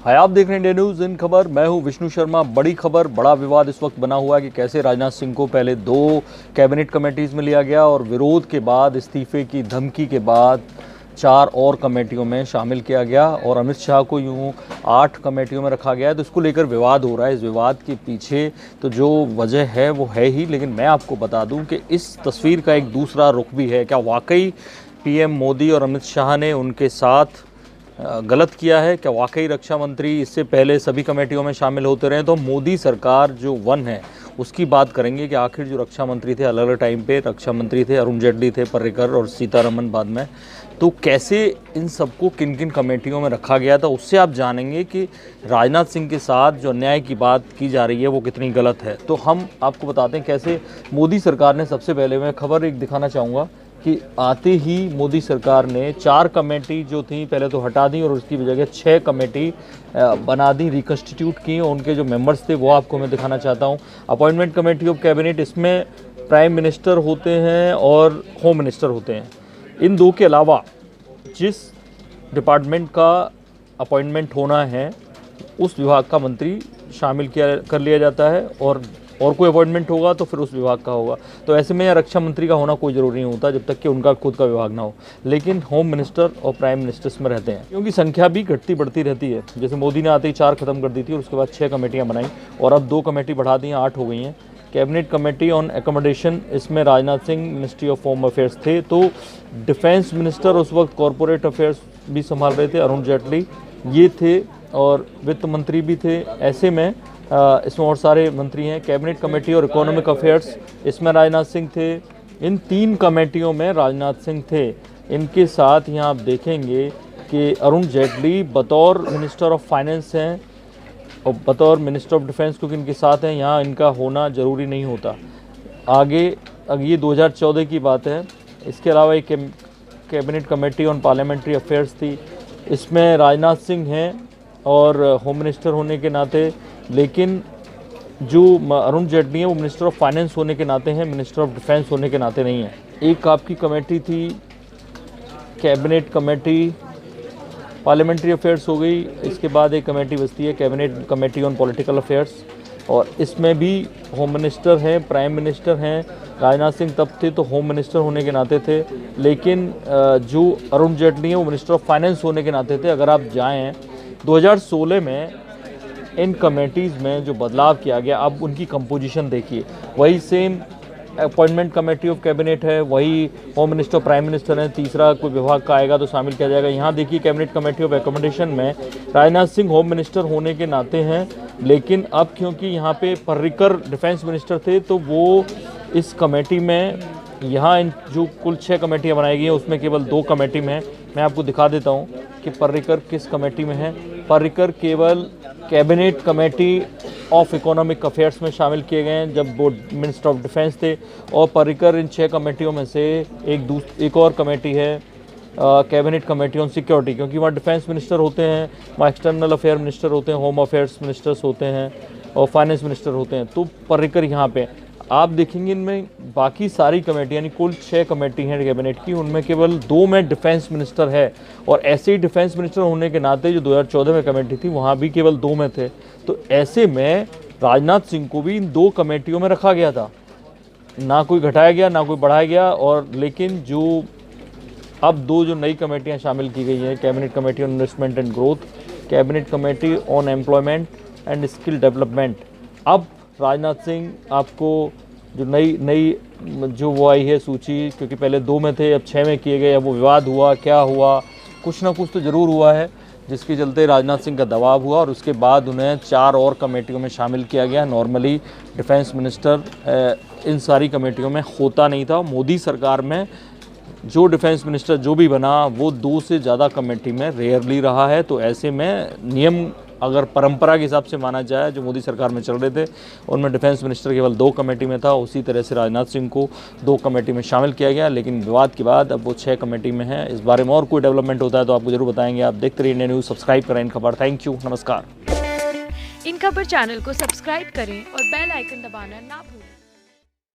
हाय, आप देख रहे हैं इंडिया न्यूज़ इन खबर। मैं हूं विष्णु शर्मा। बड़ी खबर, बड़ा विवाद इस वक्त बना हुआ है कि कैसे राजनाथ सिंह को पहले 2 कैबिनेट कमेटीज़ में लिया गया और विरोध के बाद, इस्तीफे की धमकी के बाद 4 और कमेटियों में शामिल किया गया और अमित शाह को यूं 8 कमेटियों में रखा गया है। तो इसको लेकर विवाद हो रहा है। इस विवाद के पीछे तो जो वजह है वो है ही, लेकिन मैं आपको बता दूं कि इस तस्वीर का एक दूसरा रुख भी है। क्या वाकई पीएम मोदी और अमित शाह ने उनके साथ गलत किया है? क्या वाकई रक्षा मंत्री इससे पहले सभी कमेटियों में शामिल होते रहे? तो मोदी सरकार जो वन है उसकी बात करेंगे कि आखिर जो रक्षा मंत्री थे, अलग अलग टाइम पे रक्षा मंत्री थे, अरुण जेटली थे, पर्रिकर और सीतारमण बाद में, तो कैसे इन सबको किन किन कमेटियों में रखा गया था, उससे आप जानेंगे कि राजनाथ सिंह के साथ जो अन्याय की बात की जा रही है वो कितनी गलत है। तो हम आपको बताते हैं कैसे मोदी सरकार ने, सबसे पहले मैं खबर एक दिखाना चाहूँगा कि आते ही मोदी सरकार ने 4 कमेटी जो थी पहले तो हटा दी और उसकी जगह 6 कमेटी बना दी, रिकन्स्टिट्यूट की। उनके जो मेंबर्स थे वो आपको मैं दिखाना चाहता हूँ। अपॉइंटमेंट कमेटी ऑफ कैबिनेट, इसमें प्राइम मिनिस्टर होते हैं और होम मिनिस्टर होते हैं। इन 2 के अलावा जिस डिपार्टमेंट का अपॉइंटमेंट होना है उस विभाग का मंत्री शामिल कर लिया जाता है और कोई अपॉइंटमेंट होगा तो फिर उस विभाग का होगा। तो ऐसे में रक्षा मंत्री का होना कोई ज़रूरी नहीं होता जब तक कि उनका खुद का विभाग ना हो, लेकिन होम मिनिस्टर और प्राइम मिनिस्टर्स में रहते हैं, क्योंकि संख्या भी घटती बढ़ती रहती है। जैसे मोदी ने आते ही 4 खत्म कर दी थी और उसके बाद 6 कमेटियाँ बनाई और अब 2 कमेटी बढ़ा दी हैं, 8 हो गई हैं। कैबिनेट कमेटी ऑन एकोमोडेशन, इसमें Rajnath Singh ministry of home affairs थे, तो डिफेंस मिनिस्टर उस वक्त कॉरपोरेट अफेयर्स भी संभाल रहे थे, अरुण जेटली ये थे, और वित्त मंत्री भी थे। ऐसे में इसमें और सारे मंत्री हैं। कैबिनेट कमेटी और इकोनॉमिक अफेयर्स, इसमें राजनाथ सिंह थे। इन 3 कमेटियों में राजनाथ सिंह थे। इनके साथ यहाँ आप देखेंगे कि अरुण जेटली बतौर मिनिस्टर ऑफ फाइनेंस हैं और बतौर मिनिस्टर ऑफ डिफेंस, क्योंकि इनके साथ हैं, यहाँ इनका होना ज़रूरी नहीं होता। आगे ये 2014 की बात है। इसके अलावा एक cabinet committee on parliamentary affairs थी, इसमें राजनाथ सिंह हैं और होम मिनिस्टर होने के नाते, लेकिन जो अरुण जेटली हैं वो मिनिस्टर ऑफ फाइनेंस होने के नाते हैं, मिनिस्टर ऑफ डिफेंस होने के नाते नहीं है। एक आपकी कमेटी थी कैबिनेट कमेटी पार्लियामेंट्री अफेयर्स हो गई। इसके बाद एक कमेटी बचती है cabinet committee on political affairs, और इसमें भी होम मिनिस्टर हैं, प्राइम मिनिस्टर हैं। राजनाथ सिंह तब थे तो होम मिनिस्टर होने के नाते थे, लेकिन जो अरुण जेटली हैं वो मिनिस्टर ऑफ फाइनेंस होने के नाते थे। अगर आप जाएँ 2016 में इन कमेटीज़ में जो बदलाव किया गया, अब उनकी कंपोजिशन देखिए, वही same appointment committee of cabinet है, वही होम मिनिस्टर प्राइम मिनिस्टर हैं, तीसरा कोई विभाग का आएगा तो शामिल किया जाएगा। यहाँ देखिए कैबिनेट कमेटी ऑफ एकोमोडेशन में राजनाथ सिंह होम मिनिस्टर होने के नाते हैं, लेकिन अब क्योंकि यहाँ पे पर्रिकर डिफेंस मिनिस्टर थे तो वो इस कमेटी में, यहाँ इन जो कुल 6 कमेटियाँ बनाई गई हैं उसमें केवल 2 कमेटी में है। मैं आपको दिखा देता हूँ कि पर्रिकर किस कमेटी में है। पर्रिकर केवल cabinet committee of economic affairs में शामिल किए गए हैं जब वो मिनिस्टर ऑफ डिफेंस थे, और पर्रिकर इन 6 कमेटियों में से एक और कमेटी है कैबिनेट कमेटी ऑन सिक्योरिटी, क्योंकि वहाँ डिफेंस मिनिस्टर होते हैं, वहाँ एक्सटर्नल अफेयर मिनिस्टर होते हैं, होम अफेयर्स मिनिस्टर्स होते हैं और फाइनेंस मिनिस्टर होते हैं। तो पर्रिकर यहाँ पे आप देखेंगे इनमें बाकी सारी कमेटी, यानी कुल 6 कमेटी हैं कैबिनेट की, उनमें केवल 2 में डिफेंस मिनिस्टर है, और ऐसे ही डिफेंस मिनिस्टर होने के नाते जो 2014 में कमेटी थी वहाँ भी केवल 2 में थे। तो ऐसे में राजनाथ सिंह को भी इन 2 कमेटियों में रखा गया था, ना कोई घटाया गया ना कोई बढ़ाया गया। और लेकिन जो अब 2 जो नई कमेटियाँ शामिल की गई हैं, cabinet committee on investment and growth, cabinet committee on employment and skill development, अब राजनाथ सिंह आपको जो नई जो वो आई है सूची, क्योंकि पहले 2 में थे अब 6 में किए गए। अब वो विवाद हुआ, क्या हुआ, कुछ ना कुछ तो ज़रूर हुआ है, जिसके चलते राजनाथ सिंह का दबाव हुआ और उसके बाद उन्हें 4 और कमेटियों में शामिल किया गया। नॉर्मली डिफेंस मिनिस्टर इन सारी कमेटियों में होता नहीं था। मोदी सरकार में जो डिफेंस मिनिस्टर जो भी बना वो 2 से ज़्यादा कमेटी में रेयरली रहा है। तो ऐसे में नियम अगर परंपरा के हिसाब से माना जाए जो मोदी सरकार में चल रहे थे, उनमें डिफेंस मिनिस्टर केवल 2 कमेटी में था, उसी तरह से राजनाथ सिंह को 2 कमेटी में शामिल किया गया। लेकिन विवाद के बाद अब वो 6 कमेटी में है। इस बारे में और कोई डेवलपमेंट होता है तो आपको जरूर बताएंगे। आप देखते रहिए इंडिया न्यूज़, सब्सक्राइब करें इन खबर। थैंक यू, नमस्कार। इन खबर चैनल को सब्सक्राइब करें और बेल आइकन दबाना ना भूलें।